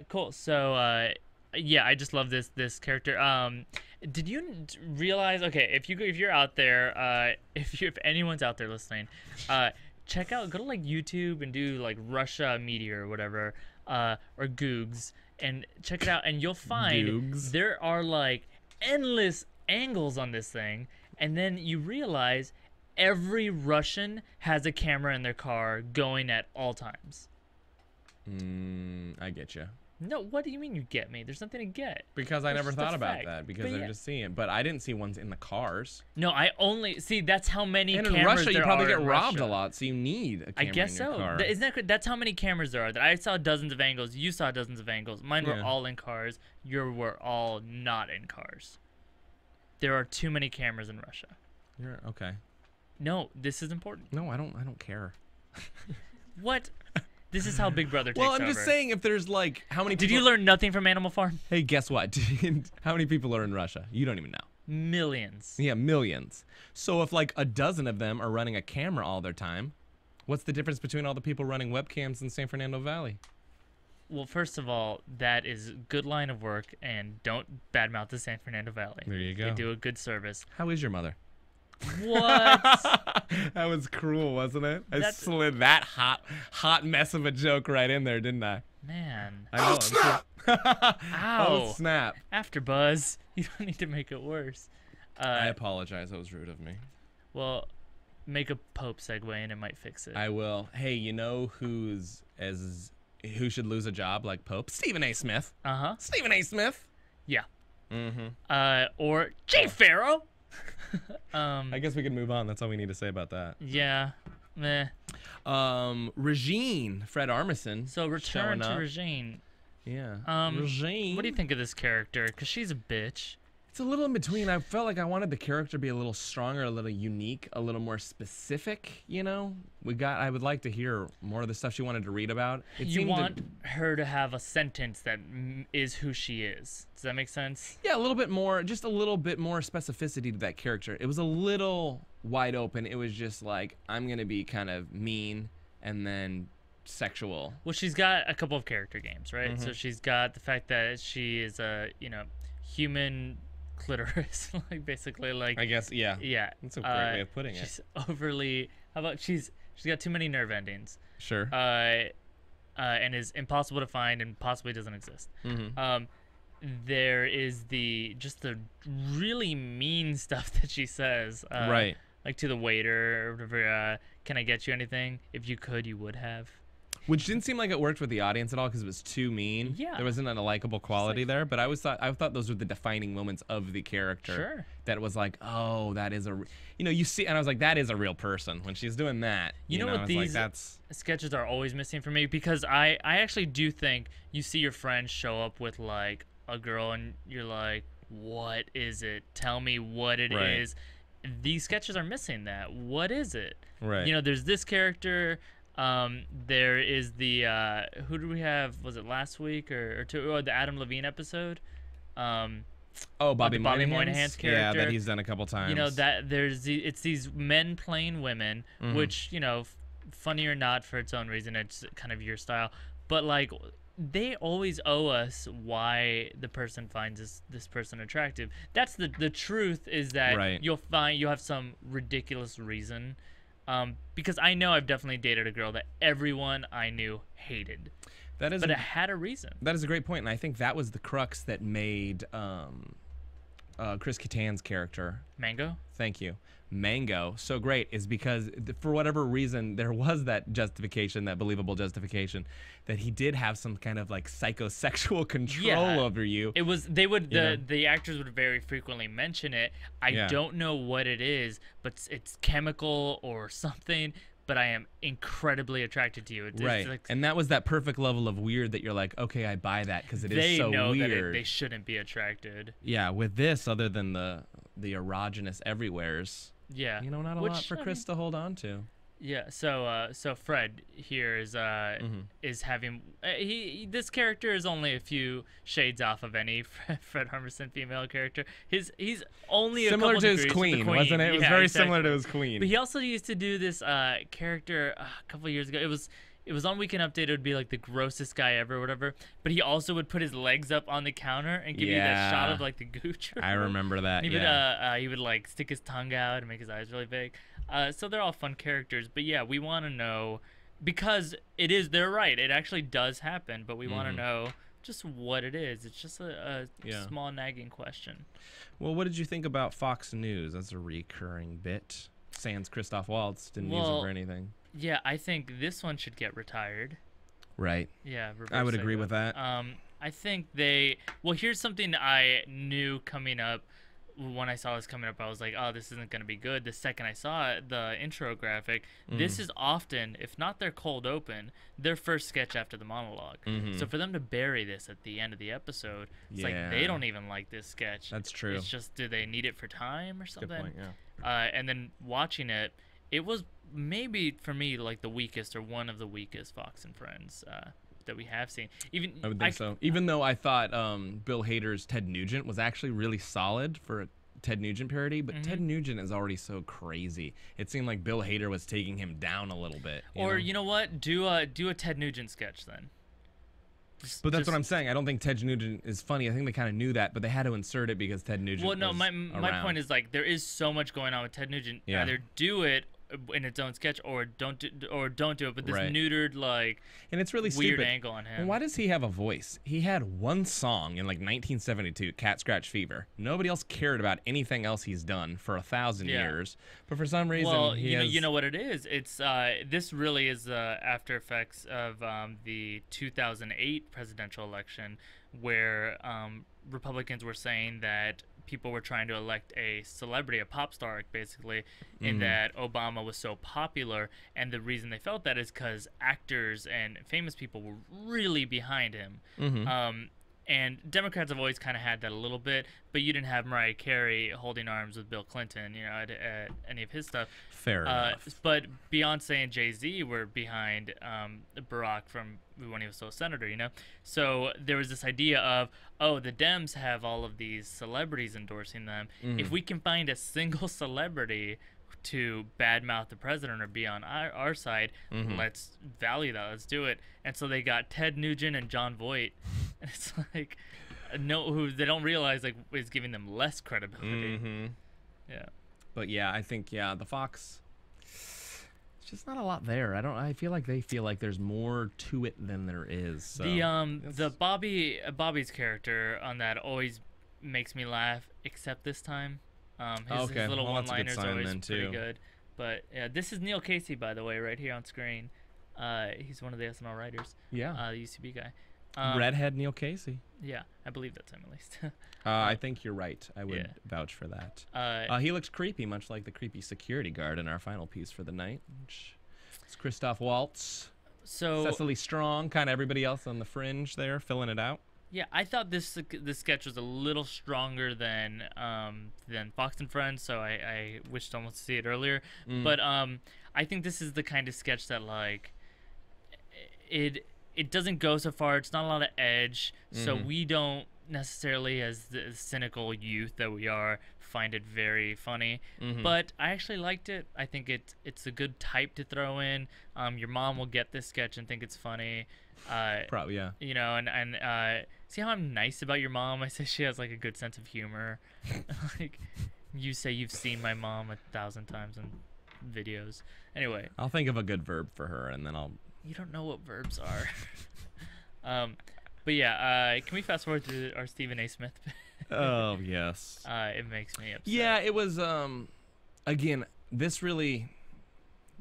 Cool. So, yeah, I just love this character. Did you realize? Okay, if you're out there, if anyone's out there listening, go to like YouTube and do like Russia Media or whatever, or Googs, and check it out, and you'll find there are like endless angles on this thing, and then you realize every Russian has a camera in their car going at all times. I get you. No, what do you mean you get me? There's nothing to get. Because I never thought about that, because But they're just seeing it. But I didn't see ones in the cars. No, I only see that's how many And cameras in Russia, you there probably are get in robbed Russia. a lot, so you need a camera I guess in your so. car. Isn't that that's how many cameras there are? That I saw dozens of angles. You saw dozens of angles. Mine were all in cars. Yours were all not in cars. There are too many cameras in Russia. You're okay. No, this is important. No, I don't care. What? This is how Big Brother takes over. Well, I'm just saying, if there's like how many? Did you learn nothing from Animal Farm? Hey, guess what? How many people are in Russia? You don't even know. Millions. Yeah, millions. So if like a dozen of them are running a camera all their time, what's the difference between all the people running webcams in San Fernando Valley? Well, first of all, that is good line of work, and don't badmouth the San Fernando Valley. There you go. They do a good service. How is your mother? What? That was cruel, wasn't it? I slid that hot mess of a joke right in there, didn't I? Man. I know. Oh, snap! Ow. Oh, snap. AFTERBUZZ. You don't need to make it worse. I apologize. That was rude of me. Well, make a Pope segue and it might fix it. I will. Hey, you know who should lose a job like Pope? Stephen A. Smith. Uh-huh. Stephen A. Smith. Yeah. Mm-hmm. Or Jay Farrow. I guess we can move on. That's all we need to say about that. Yeah. Meh. Regine, Fred Armisen. So return to Regine. Yeah. Regine. What do you think of this character? Because she's a bitch. It's a little in between. I felt like I wanted the character to be a little stronger, a little unique, a little more specific, you know? I would like to hear more of the stuff she wanted to read about. You want her to have a sentence that is who she is. Does that make sense? Yeah, a little bit more, just a little bit more specificity to that character. It was a little wide open. It was just like, I'm going to be kind of mean and then sexual. Well, she's got a couple of character games, right? So she's got the fact that she is a, human clitoris, like basically, like I guess, yeah. Yeah. That's a great way of putting it. She's overly. How about she's got too many nerve endings. Sure. And is impossible to find and possibly doesn't exist. There is the really mean stuff that she says. Right. Like to the waiter or whatever. Can I get you anything? If you could, you would have. Which didn't seem like it worked with the audience at all because it was too mean. Yeah. There wasn't a likable quality there, but I thought those were the defining moments of the character. Sure. That was like, oh, that is you see, and I was like, that is a real person when she's doing that. You know what these sketches are always missing for me? Because I actually do think you see your friends show up with like a girl and you're like, what is it? Tell me what it is. These sketches are missing that. What is it? Right. There's this character. There is the who do we have? Was it last week or two? Oh, the Adam Levine episode. Bobby Moynihan's character. Yeah, that he's done a couple times. That it's these men playing women, which funny or not for its own reason, it's kind of your style. But like, they always owe us why the person finds this person attractive. That's the truth is that you'll have some ridiculous reason. Because I know I've definitely dated a girl that everyone I knew hated. But it had a reason. That is a great point, and I think that was the crux that made Chris Kattan's character Mango. Thank you. Mango so great is because for whatever reason there was that justification, that believable justification, that he did have some kind of like psychosexual control over you. It was the actors would very frequently mention it. I don't know what it is, but it's chemical or something. But I am incredibly attracted to you. Right, and that was that perfect level of weird that you're like, okay, I buy that because it is so weird. They know that they shouldn't be attracted. Yeah, with this, other than the erogenous everywheres. Yeah. Not a lot for Chris to hold on to. Yeah, so Fred here is having this character is only a few shades off of any Fred Armisen female character. He's only similar a couple to his degrees queen, with the wasn't it? It was Yeah, very exactly. similar to his queen. But he also used to do this character a couple years ago. It was on Weekend Update. It would be like the grossest guy ever, or whatever. But he also would put his legs up on the counter and give you that shot of like the gooch. I remember that. And he would like stick his tongue out and make his eyes really big. So they're all fun characters. But yeah, we want to know, because they're right. It actually does happen. But we want to know just what it is. It's just a small nagging question. Well, what did you think about Fox News? That's a recurring bit. Sans Christoph Waltz didn't use him for anything. Yeah, I think this one should get retired. Right. Yeah, I would agree with that. I think here's something I knew coming up. When I saw this coming up, I was like, oh, this isn't going to be good. The second I saw it, the intro graphic, this is often, if not their cold open, their first sketch after the monologue. So for them to bury this at the end of the episode, it's like they don't even like this sketch. That's true. It's just, do they need it for time or something? Good point, yeah. And then watching it, it was maybe, for me, like the weakest or one of the weakest Fox and Friends that we have seen. I would think so. Even though I thought Bill Hader's Ted Nugent was actually really solid for a Ted Nugent parody, but Ted Nugent is already so crazy. It seemed like Bill Hader was taking him down a little bit. You know what? Do a Ted Nugent sketch then. But that's what I'm saying. I don't think Ted Nugent is funny. I think they kind of knew that, but they had to insert it because Ted Nugent was my around. point is, like, there is so much going on with Ted Nugent. Yeah. Either do it in its own sketch or don't do it, but this Right. neutered, like, and it's really weird stupid. angle on him. Well, why does he have a voice? He had one song in like 1972, Cat Scratch Fever. Nobody else cared about anything else he's done for 1,000 years. But for some reason, well, he has... you know what it is? It's this really is the after effects of the 2008 presidential election, where Republicans were saying that people were trying to elect a celebrity, a pop star, basically, in that Obama was so popular, and the reason they felt that is because actors and famous people were really behind him. And Democrats have always kind of had that a little bit, but you didn't have Mariah Carey holding arms with Bill Clinton, at any of his stuff. Fair enough. But Beyonce and Jay-Z were behind Barack from when he was still a senator, So there was this idea of, oh, the Dems have all of these celebrities endorsing them. If we can find a single celebrity to badmouth the president or be on our side, let's value that. Let's do it. And so they got Ted Nugent and John Voight. And it's like, who they don't realize is giving them less credibility. Yeah. But yeah, I think the Fox. It's just not a lot there. I feel like they feel like there's more to it than there is. So. The Bobby's character on that always makes me laugh, except this time. His little one-liners are always pretty good. But yeah, this is Neil Casey, by the way, right here on screen. He's one of the SNL writers. Yeah. The UCB guy. Redhead Neil Casey. Yeah, I believe that's him at least. I think you're right. I would vouch for that. He looks creepy, much like the creepy security guard in our final piece for the night. It's Christoph Waltz. So Cecily Strong, kind of everybody else on the fringe there, filling it out. Yeah, I thought this sketch was a little stronger than Fox and Friends, so I wished almost to see it earlier. But I think this is the kind of sketch that, like, it doesn't go so far. It's not a lot of edge, so we don't necessarily, as the cynical youth that we are, find it very funny. But I actually liked it. I think it's a good type to throw in. Your mom will get this sketch and think it's funny. Probably, yeah. And see how I'm nice about your mom? I say she has, like, a good sense of humor. Like, you say you've seen my mom 1,000 times in videos. Anyway. I'll think of a good verb for her, and then I'll... You don't know what verbs are. But yeah, can we fast forward through our Stephen A. Smith? Oh, yes. It makes me upset. Yeah, it was, again, this really...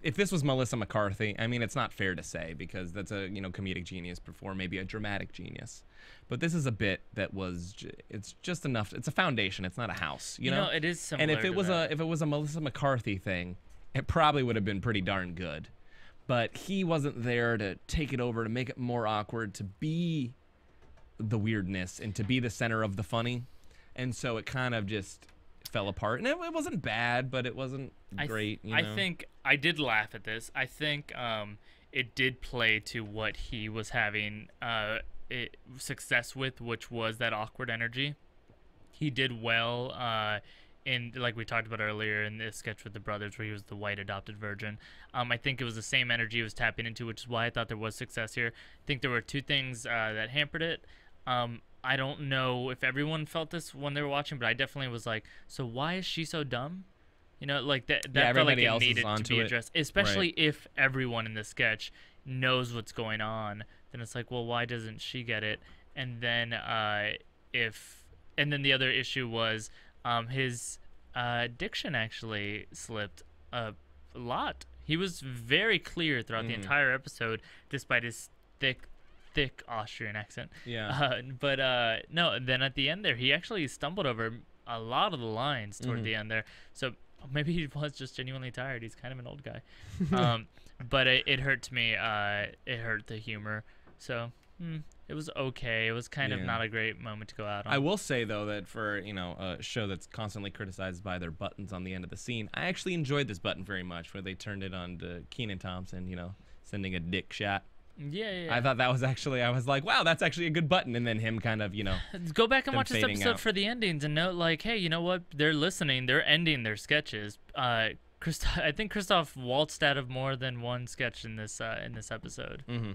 If this was Melissa McCarthy, I mean, it's not fair to say because that's a, comedic genius before maybe a dramatic genius. But this is a bit that was, it's just enough. It's a foundation. It's not a house, you know? It is similar and if it to was that. if it was a Melissa McCarthy thing, it probably would have been pretty darn good. But he wasn't there to take it over, to make it more awkward, to be the weirdness and to be the center of the funny. And so it kind of just fell apart, and it wasn't bad, but it wasn't great. I think I did laugh at this. I think it did play to what he was having success with, which was that awkward energy. He did well in, like we talked about earlier, in this sketch with the brothers where he was the white adopted virgin. I think it was the same energy he was tapping into, which is why I thought there was success here. I think there were two things that hampered it. I don't know if everyone felt this when they were watching, but I definitely was like, so why is she so dumb? You know, like that felt like it needed to be addressed, especially if everyone in the sketch knows what's going on. Then it's like, well, why doesn't she get it? And then the other issue was his diction actually slipped a lot. He was very clear throughout the entire episode, despite his thick Austrian accent. Yeah. No, then at the end there, he actually stumbled over a lot of the lines toward the end there. So maybe he was just genuinely tired. He's kind of an old guy. But it hurt to me. It hurt the humor. So it was okay. It was kind of not a great moment to go out on. I will say, though, that for, a show that's constantly criticized by their buttons on the end of the scene, I actually enjoyed this button very much, where they turned it on to Kenan Thompson, sending a dick shot. Yeah. I thought that was actually, I was like, wow, that's actually a good button. And then him kind of, Go back and watch this episode for the endings and note, like, hey, you know what? They're listening. They're ending their sketches. I think Christoph Waltz out of more than one sketch in this episode. Mm-hmm.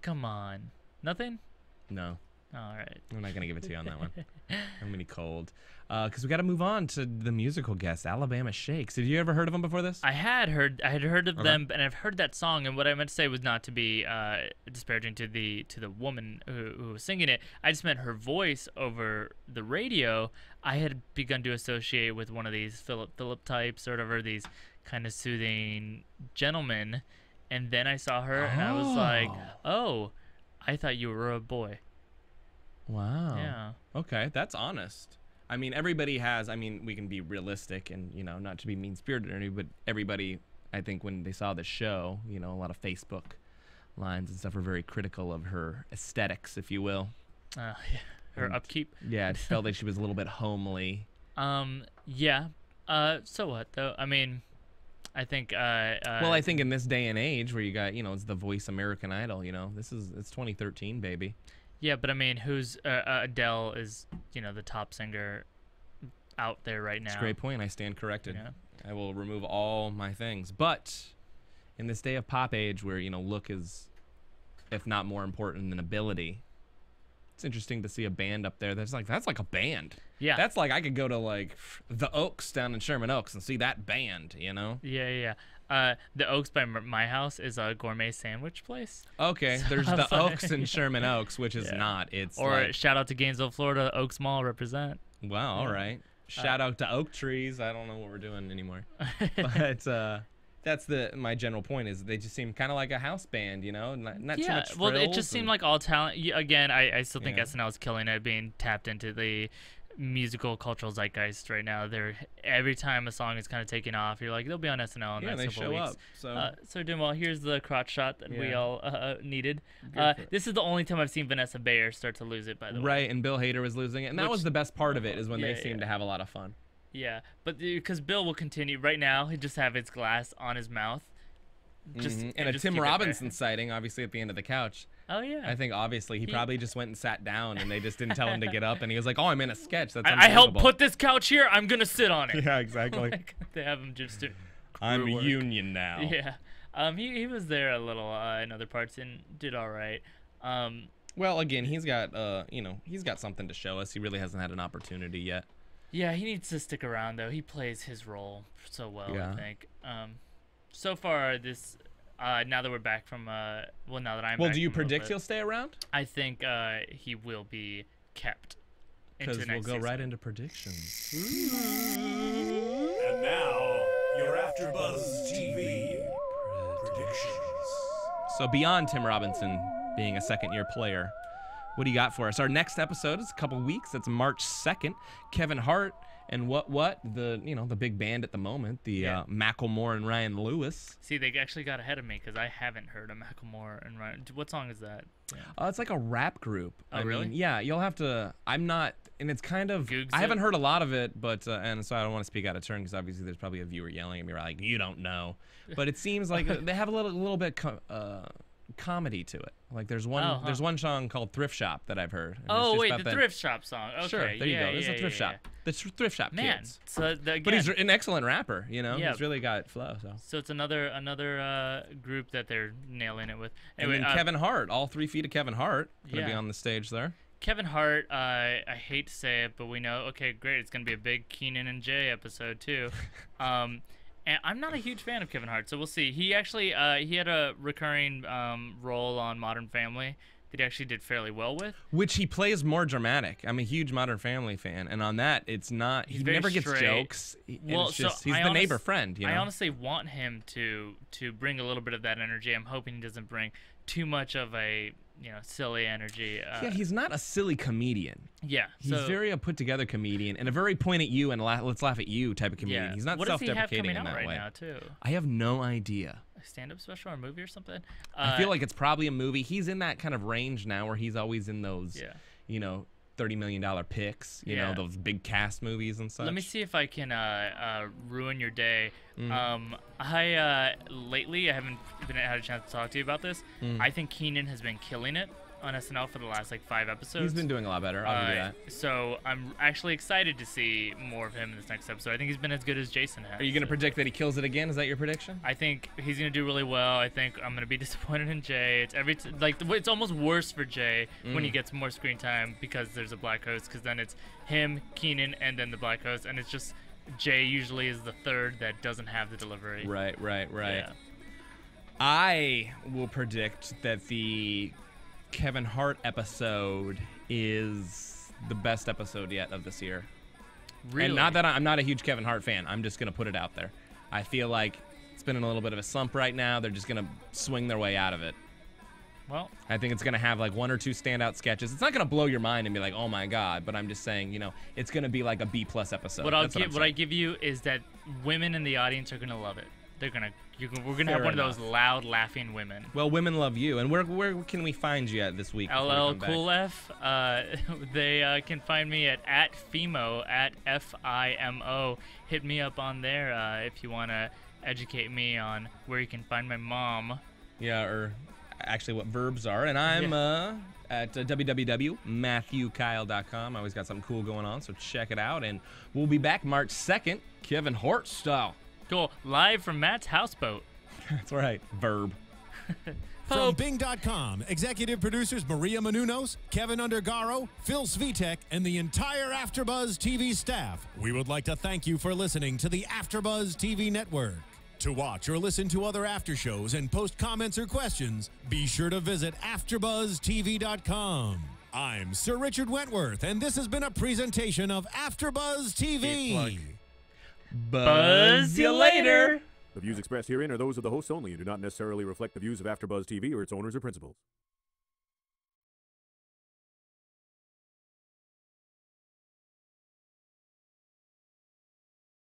Come on. Nothing? No. All right. I'm not going to give it to you on that one. I'm going to be cold. Because we got to move on to the musical guest, Alabama Shakes. Did you ever heard of them before this? I had heard of them, and I've heard that song. And what I meant to say was not to be disparaging to the woman who was singing it. I just meant her voice over the radio. I had begun to associate with one of these Filup types, sort of, or these kind of soothing gentlemen. And then I saw her, and I was like, oh, I thought you were a boy. Wow. Yeah. Okay, that's honest. I mean, everybody has, we can be realistic and, not to be mean-spirited or anything, but everybody, I think when they saw the show, a lot of Facebook lines and stuff were very critical of her aesthetics, if you will. Yeah. Her upkeep. Yeah, it felt like she was a little bit homely. Yeah. So what, though? I mean, I think... well, I think in this day and age where you got, it's the Voice American Idol, it's 2013, baby. Yeah, but I mean, who's Adele is, the top singer out there right now. That's a great point. I stand corrected. Yeah. I will remove all my things. But in this day of pop age where, look is, if not more important than ability, it's interesting to see a band up there that's like a band. Yeah. That's like I could go to like the Oaks down in Sherman Oaks and see that band, Yeah. The Oaks by my house is a gourmet sandwich place. Okay, So there's the like, Oaks in Sherman Oaks, which is not. It's shout out to Gainesville, Florida, Oaks Mall represent. Wow, all right. Shout out to oak trees. I don't know what we're doing anymore. But that's my general point is they just seem kind of like a house band, not too much frills. Well, it just seemed like all talent. Again, I still think SNL is killing it, being tapped into the musical cultural zeitgeist right now. Every time a song is kind of taking off, you're like, they'll be on SNL in the next couple weeks. So they're doing well. Here's the crotch shot that we all needed. This is the only time I've seen Vanessa Bayer start to lose it, by the way. Right, and Bill Hader was losing it, and that was the best part of it, is when they seemed to have a lot of fun. Yeah, but because Bill will continue right now, he just have his glass on his mouth. And a Tim Robinson sighting, obviously, at the end of the couch. Oh, yeah. I think, obviously, he probably just went and sat down, and they just didn't tell him to get up, and he was like, oh, I'm in a sketch. That's I helped put this couch here. I'm going to sit on it. Yeah, exactly. They have him just do I'm a work. union now. Yeah. He was there a little in other parts and did all right. Well, again, he's got, he's got something to show us. He really hasn't had an opportunity yet. Yeah, he needs to stick around, though. He plays his role so well, I think. So far, this... now that we're back from, now that I'm back. Well, do you predict he'll stay around? I think he will be kept. Because we'll go right into predictions. And now, your AfterBuzz TV predictions. So beyond Tim Robinson being a second-year player, what do you got for us? Our next episode is a couple weeks. That's March 2nd. Kevin Hart and the big band at the moment, the Macklemore and Ryan Lewis. See, they actually got ahead of me because I haven't heard of Macklemore and Ryan. What song is that? It's like a rap group. Oh, really? Yeah, you'll have to. I'm not and it's kind of, I haven't heard a lot of it, but and so I don't want to speak out of turn because obviously there's probably a viewer yelling at me like, you don't know. But it seems like they have a little bit comedy to it. Like there's one song called Thrift Shop that I've heard. Oh wait, the Thrift Shop song. Okay, sure, there you go. It's a Thrift Shop. The Thrift Shop Kids. So but he's an excellent rapper. You know, he's really got flow. So it's another group that they're nailing it with. Anyway, and then Kevin Hart, all 3 feet of Kevin Hart, gonna be on the stage there. Kevin Hart, I hate to say it, but we know, okay, great, it's going to be a big Keenan and Jay episode, too. And I'm not a huge fan of Kevin Hart, so we'll see. He actually, he had a recurring role on Modern Family that he actually did fairly well with. Which he plays more dramatic. I'm a huge Modern Family fan, and on that, it's not, he never gets jokes. Well, it's just, he's the neighbor friend, you know? I honestly want him to bring a little bit of that energy. I'm hoping he doesn't bring too much of a, silly energy. Yeah, he's not a silly comedian. Yeah. He's very a put-together comedian and a very point at you and let's laugh at you type of comedian. Yeah. He's not What self-deprecating does he have coming in that out right way. now, too? I have no idea. A stand-up special or a movie or something? I feel like it's probably a movie. He's in that kind of range now where he's always in those, $30 million picks, you know, those big cast movies and such. Let me see if I can ruin your day. Lately, I haven't had a chance to talk to you about this. I think Keenan has been killing it on SNL for the last 5 episodes. He's been doing a lot better. I'll give you that. So I'm actually excited to see more of him in this next episode. I think he's been as good as Jason has. Are you going to predict that he kills it again? Is that your prediction? I think he's going to do really well. I think I'm going to be disappointed in Jay. It's it's almost worse for Jay when he gets more screen time because there's a black host, because then it's him, Keenan, and then the black host, and it's just Jay usually is the third that doesn't have the delivery. Right. Yeah. I will predict that the Kevin Hart episode is the best episode yet of this year. Really? And not that I'm not a huge Kevin Hart fan. I'm just going to put it out there. I feel like it's been in a little bit of a slump right now. They're just going to swing their way out of it. Well, I think it's going to have 1 or 2 standout sketches. It's not going to blow your mind and be like, oh my God, but I'm just saying, it's going to be like a B+ episode. What I give you is that women in the audience are going to love it. We're gonna have one of those loud laughing women. Well, women love you. And where can we find you at this week? LL Cool F. They can find me at @Fimo @FIMO. Hit me up on there if you wanna educate me on where you can find my mom. Yeah, or actually what verbs are. And I'm at www.matthewkyle.com. I always got something cool going on, so check it out. And we'll be back March 2nd, Kevin Hart style. Cool. Live from Matt's houseboat. That's right. Verb. From Bing.com, executive producers Maria Menounos, Kevin Undergaro, Phil Svitek, and the entire AfterBuzz TV staff, we would like to thank you for listening to the AfterBuzz TV network. To watch or listen to other after shows and post comments or questions, be sure to visit AfterBuzzTV.com. I'm Sir Richard Wentworth, and this has been a presentation of AfterBuzz TV. Buzz you later. The views expressed herein are those of the hosts only and do not necessarily reflect the views of AfterBuzz TV or its owners or principals.